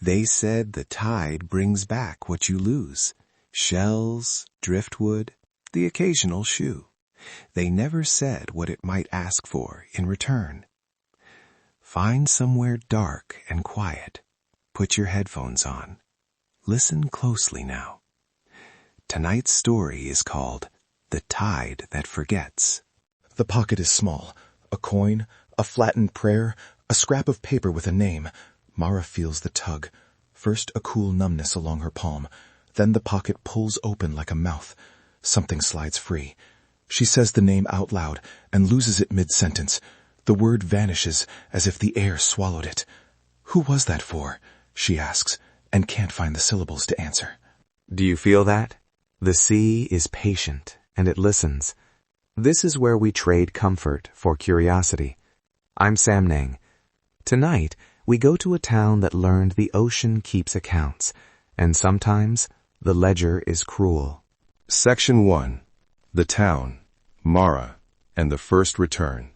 They said the tide brings back what you lose. Shells, driftwood, the occasional shoe. They never said what it might ask for in return. Find somewhere dark and quiet. Put your headphones on. Listen closely now. Tonight's story is called The Tide That Forgets. The pocket is small. A coin, a flattened prayer, a scrap of paper with a name. Mara feels the tug. First a cool numbness along her palm. Then the pocket pulls open like a mouth. Something slides free. She says the name out loud and loses it mid-sentence. The word vanishes as if the air swallowed it. Who was that for? She asks, and can't find the syllables to answer. Do you feel that? The sea is patient, and it listens. This is where we trade comfort for curiosity. I'm Samnang. Tonight, we go to a town that learned the ocean keeps accounts, and sometimes the ledger is cruel. Section 1. The Town, Mara, and the First Return.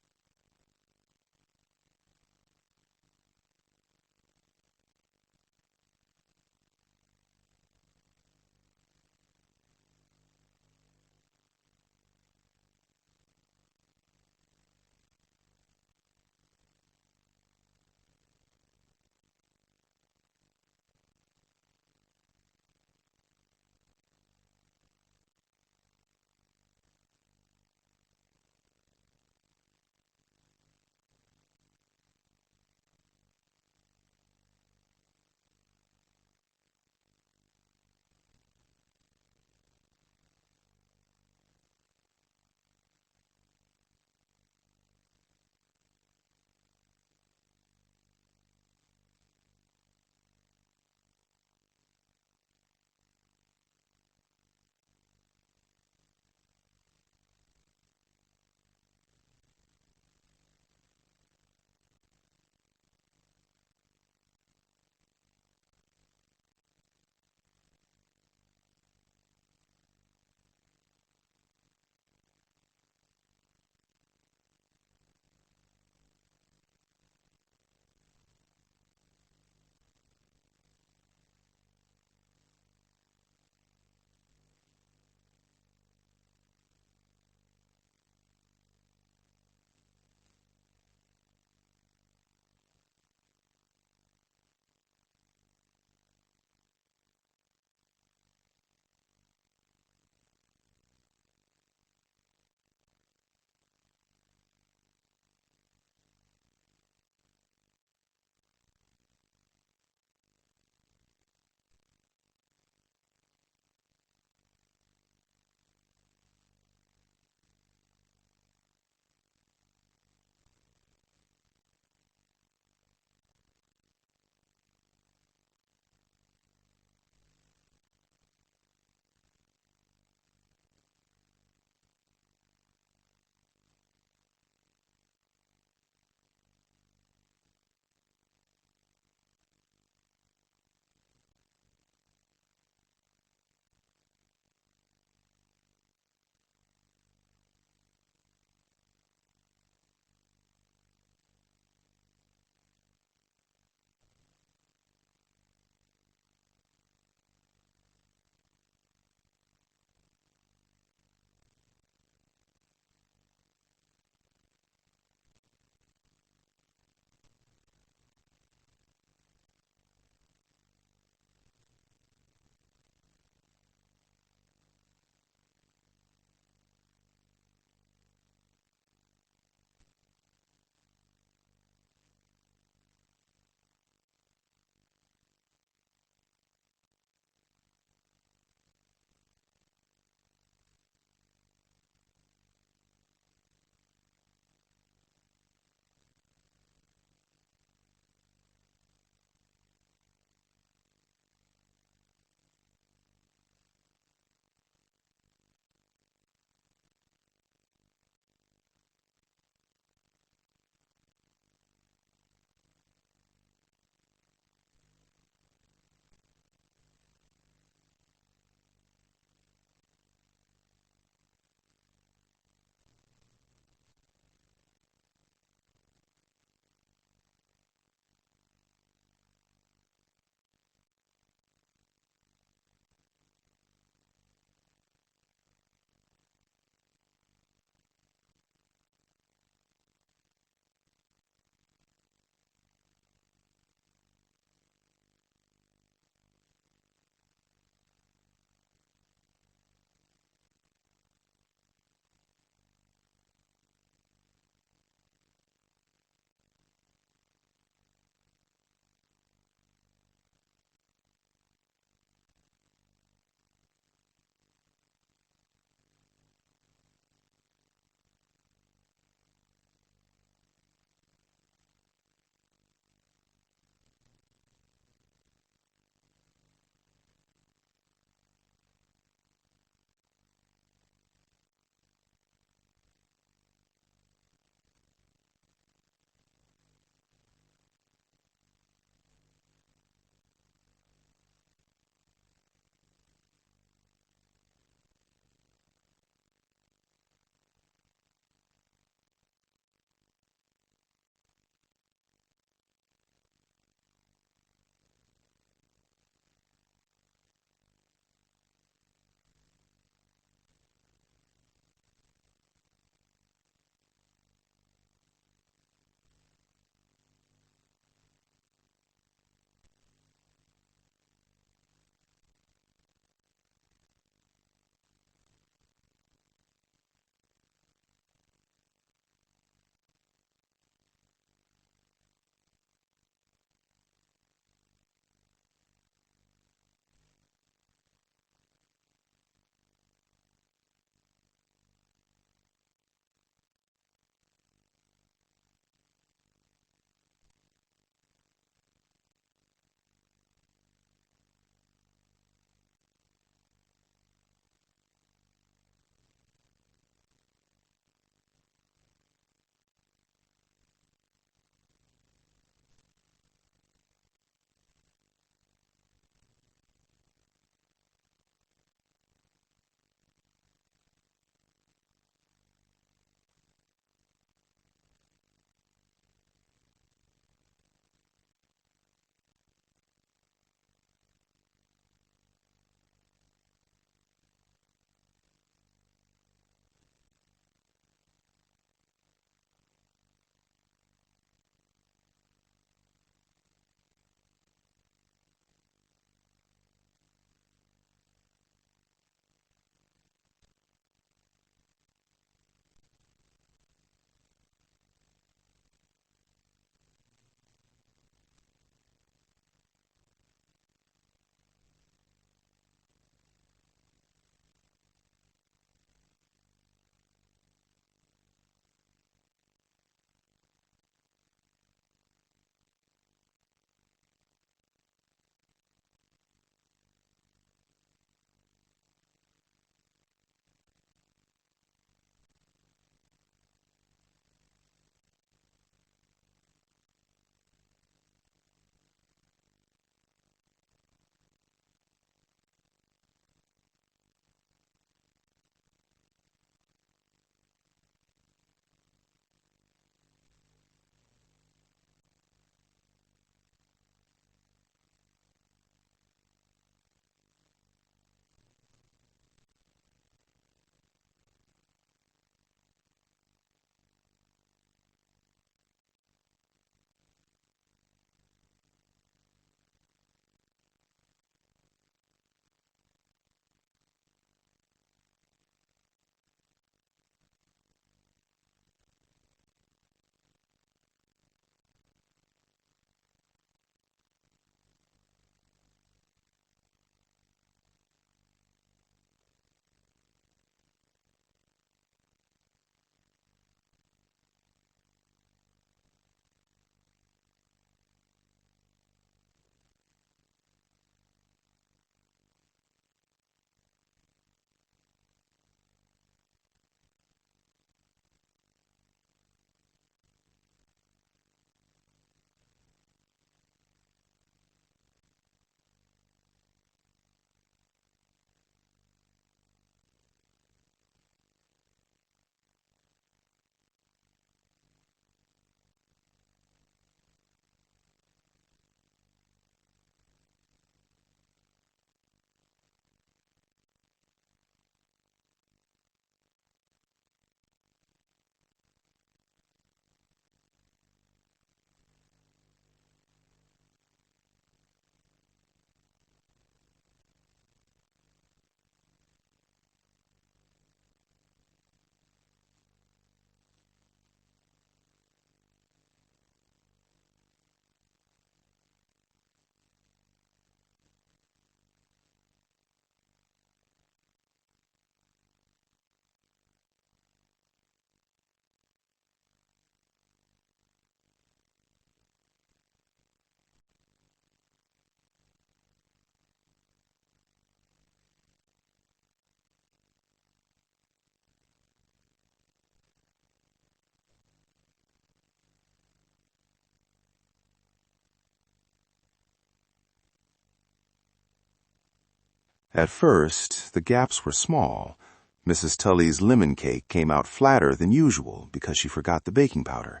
At first, the gaps were small. Mrs. Tully's lemon cake came out flatter than usual because she forgot the baking powder.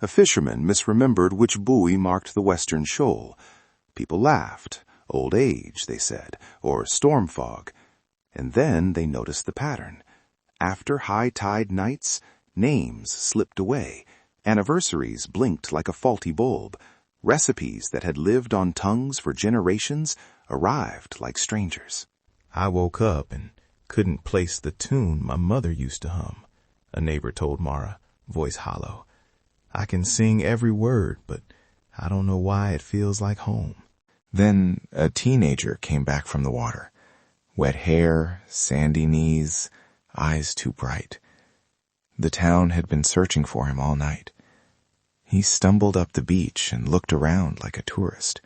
A fisherman misremembered which buoy marked the western shoal. People laughed. Old age, they said, or storm fog. And then they noticed the pattern. After high tide nights, names slipped away. Anniversaries blinked like a faulty bulb. Recipes that had lived on tongues for generations arrived like strangers. I woke up and couldn't place the tune my mother used to hum, a neighbor told Mara, voice hollow. I can sing every word, but I don't know why it feels like home. Then a teenager came back from the water. Wet hair, sandy knees, eyes too bright. The town had been searching for him all night. He stumbled up the beach and looked around like a tourist.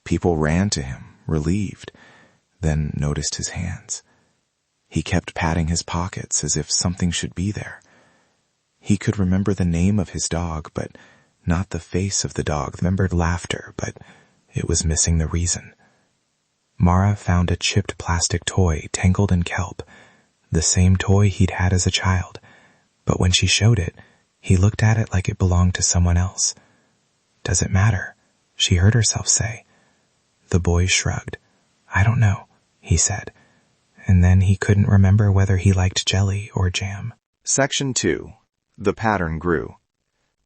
People ran to him, relieved, then noticed his hands. He kept patting his pockets as if something should be there. He could remember the name of his dog, but not the face of the dog. Remembered laughter, but it was missing the reason. Mara found a chipped plastic toy tangled in kelp, the same toy he'd had as a child, but when she showed it, he looked at it like it belonged to someone else. Does it matter? She heard herself say. The boy shrugged. I don't know, he said, and then he couldn't remember whether he liked jelly or jam. Section 2. The pattern grew.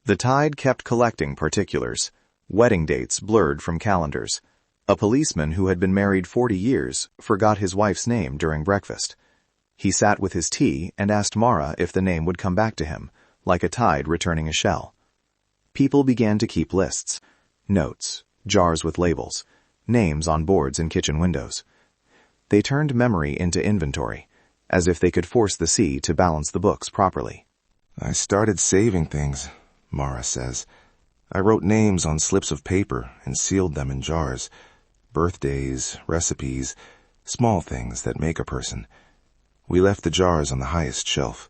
The tide kept collecting particulars. Wedding dates blurred from calendars. A policeman who had been married 40 years forgot his wife's name during breakfast. He sat with his tea and asked Mara if the name would come back to him, like a tide returning a shell. People began to keep lists. Notes, jars with labels, names on boards in kitchen windows. They turned memory into inventory, as if they could force the sea to balance the books properly. I started saving things, Mara says. I wrote names on slips of paper and sealed them in jars. Birthdays, recipes, small things that make a person. We left the jars on the highest shelf.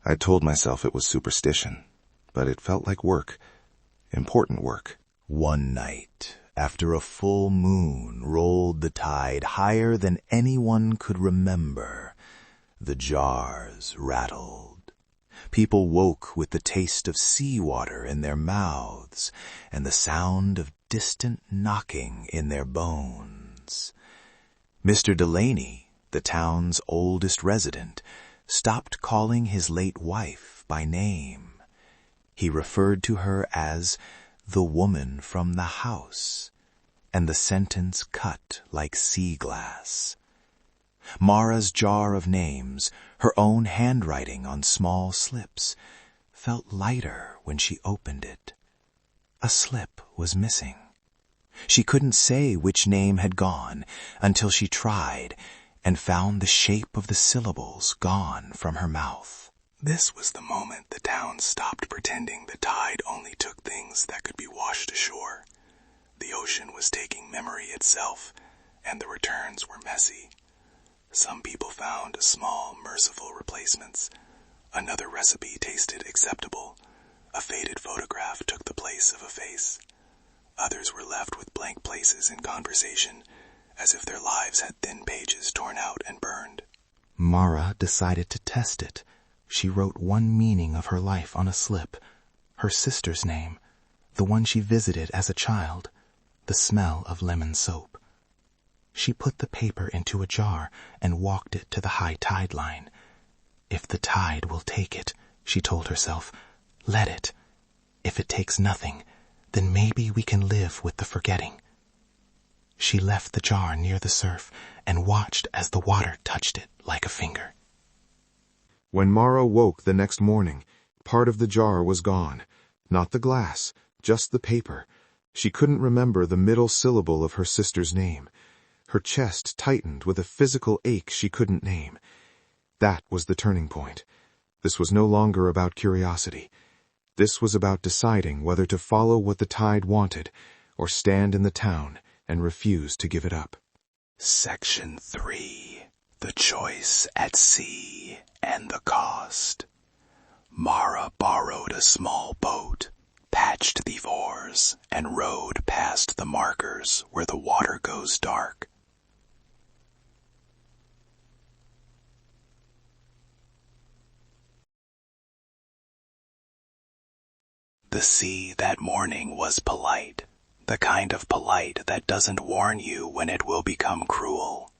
I told myself it was superstition, but it felt like work. Important work. One night, after a full moon rolled the tide higher than anyone could remember, the jars rattled. People woke with the taste of seawater in their mouths and the sound of distant knocking in their bones. Mr. Delaney, the town's oldest resident, stopped calling his late wife by name. He referred to her as the woman from the house, and the sentence cut like sea glass. Mara's jar of names, her own handwriting on small slips, felt lighter when she opened it. A slip was missing. She couldn't say which name had gone until she tried and found the shape of the syllables gone from her mouth. This was the moment the town stopped pretending the tide only took things that could be washed ashore. The ocean was taking memory itself, and the returns were messy. Some people found small, merciful replacements. Another recipe tasted acceptable. A faded photograph took the place of a face. Others were left with blank places in conversation, as if their lives had thin pages torn out and burned. Mara decided to test it. She wrote one meaning of her life on a slip. Her sister's name, the one she visited as a child, the smell of lemon soap. She put the paper into a jar and walked it to the high tide line. If the tide will take it, she told herself, let it. If it takes nothing, then maybe we can live with the forgetting. She left the jar near the surf and watched as the water touched it like a finger. When Mara woke the next morning, part of the jar was gone. Not the glass, just the paper. She couldn't remember the middle syllable of her sister's name. Her chest tightened with a physical ache she couldn't name. That was the turning point. This was no longer about curiosity. This was about deciding whether to follow what the tide wanted or stand in the town and refuse to give it up. Section 3. The Choice at Sea and the Cost. Mara borrowed a small boat, patched the oars, and rowed past the markers where the water goes dark. The sea that morning was polite, the kind of polite that doesn't warn you when it will become cruel.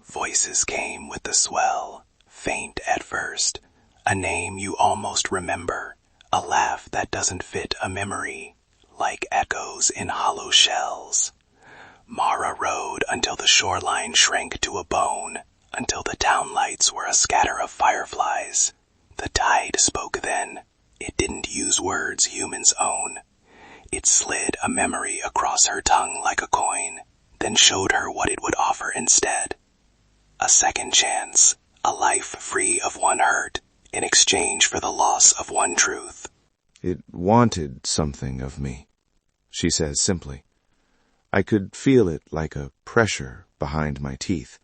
Voices came with the swell, faint at first, a name you almost remember, a laugh that doesn't fit a memory, like echoes in hollow shells. Mara rode until the shoreline shrank to a bone, until the town lights were a scatter of fireflies. The tide spoke then. It didn't use words humans own. It slid a memory across her tongue like a coin, then showed her what it would offer instead. A second chance, a life free of one hurt, in exchange for the loss of one truth. It wanted something of me, she says simply. I could feel it like a pressure behind my teeth.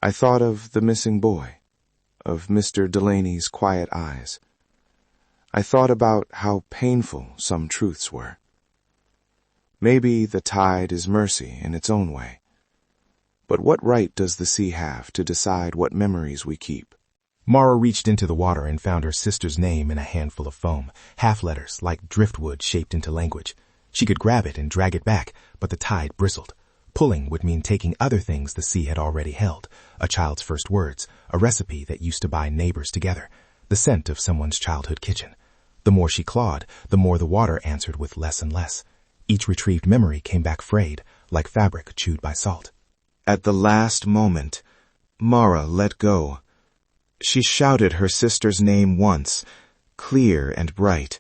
I thought of the missing boy, of Mr. Delaney's quiet eyes. I thought about how painful some truths were. Maybe the tide is mercy in its own way. But what right does the sea have to decide what memories we keep? Mara reached into the water and found her sister's name in a handful of foam, half-letters like driftwood shaped into language. She could grab it and drag it back, but the tide bristled. Pulling would mean taking other things the sea had already held, a child's first words, a recipe that used to bind neighbors together, the scent of someone's childhood kitchen. The more she clawed, the more the water answered with less and less. Each retrieved memory came back frayed, like fabric chewed by salt. At the last moment, Mara let go. She shouted her sister's name once, clear and bright,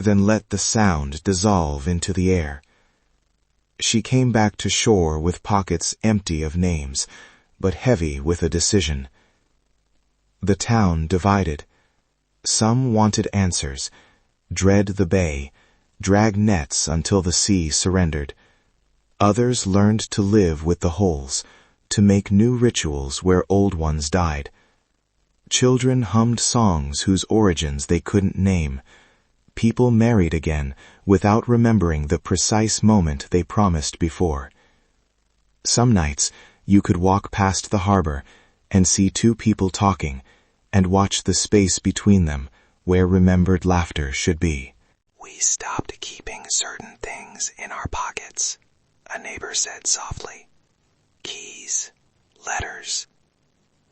then let the sound dissolve into the air. She came back to shore with pockets empty of names, but heavy with a decision. The town divided. Some wanted answers, dread the bay, drag nets until the sea surrendered. Others learned to live with the holes, to make new rituals where old ones died. Children hummed songs whose origins they couldn't name. People married again without remembering the precise moment they promised before. Some nights you could walk past the harbor and see two people talking, and watch the space between them where remembered laughter should be. We stopped keeping certain things in our pockets, a neighbor said softly. Keys, letters.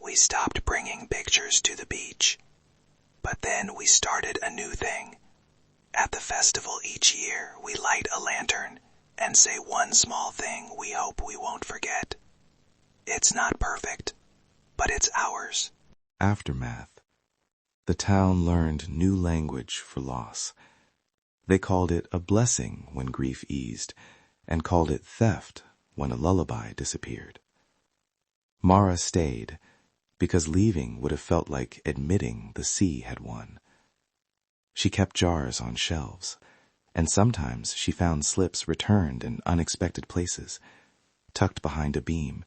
We stopped bringing pictures to the beach. But then we started a new thing. At the festival each year, we light a lantern and say one small thing we hope we won't forget. It's not perfect, but it's ours. Aftermath. The town learned new language for loss. They called it a blessing when grief eased, and called it theft when a lullaby disappeared. Mara stayed, because leaving would have felt like admitting the sea had won. She kept jars on shelves, and sometimes she found slips returned in unexpected places, tucked behind a beam,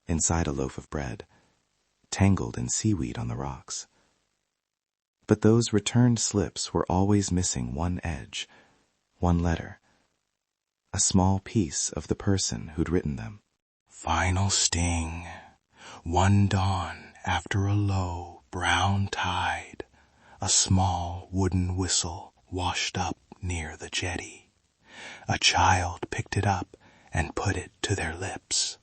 inside a loaf of bread, tangled in seaweed on the rocks. But those returned slips were always missing one edge, one letter, a small piece of the person who'd written them. Final sting, one dawn after a low brown tide, a small wooden whistle washed up near the jetty. A child picked it up and put it to their lips.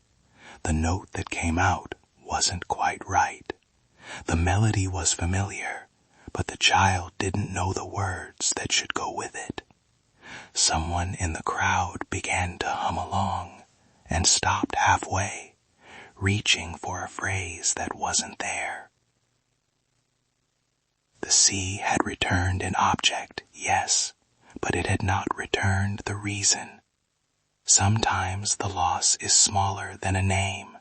The note that came out wasn't quite right. The melody was familiar, but the child didn't know the words that should go with it. Someone in the crowd began to hum along and stopped halfway, reaching for a phrase that wasn't there. The sea had returned an object, yes, but it had not returned the reason. Sometimes the loss is smaller than a name,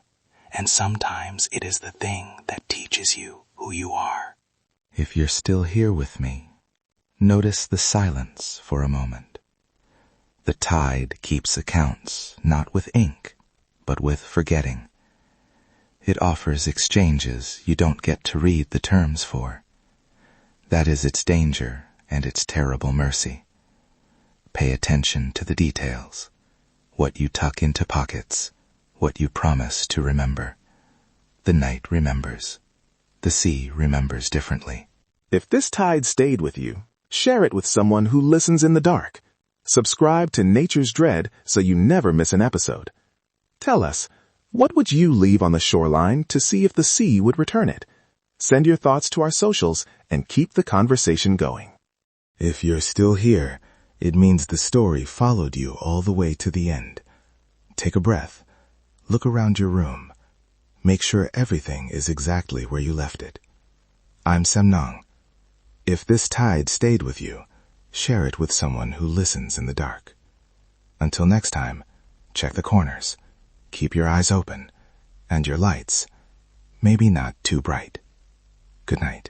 and sometimes it is the thing that teaches you who you are. If you're still here with me, notice the silence for a moment. The tide keeps accounts, not with ink, but with forgetting. It offers exchanges you don't get to read the terms for. That is its danger and its terrible mercy. Pay attention to the details, what you tuck into pockets, what you promise to remember. The night remembers. The sea remembers differently. If this tide stayed with you, Share it with someone who listens in the dark. Subscribe to Nature's Dread so you never miss an episode. Tell us, what would you leave on the shoreline to see if the sea would return it? Send your thoughts to our socials and keep the conversation going. If you're still here, it means the story followed you all the way to the end. Take a breath. Look around your room. Make sure everything is exactly where you left it. I'm Samnang. If this tide stayed with you, share it with someone who listens in the dark. Until next time, check the corners, keep your eyes open, and your lights, maybe not too bright. Good night.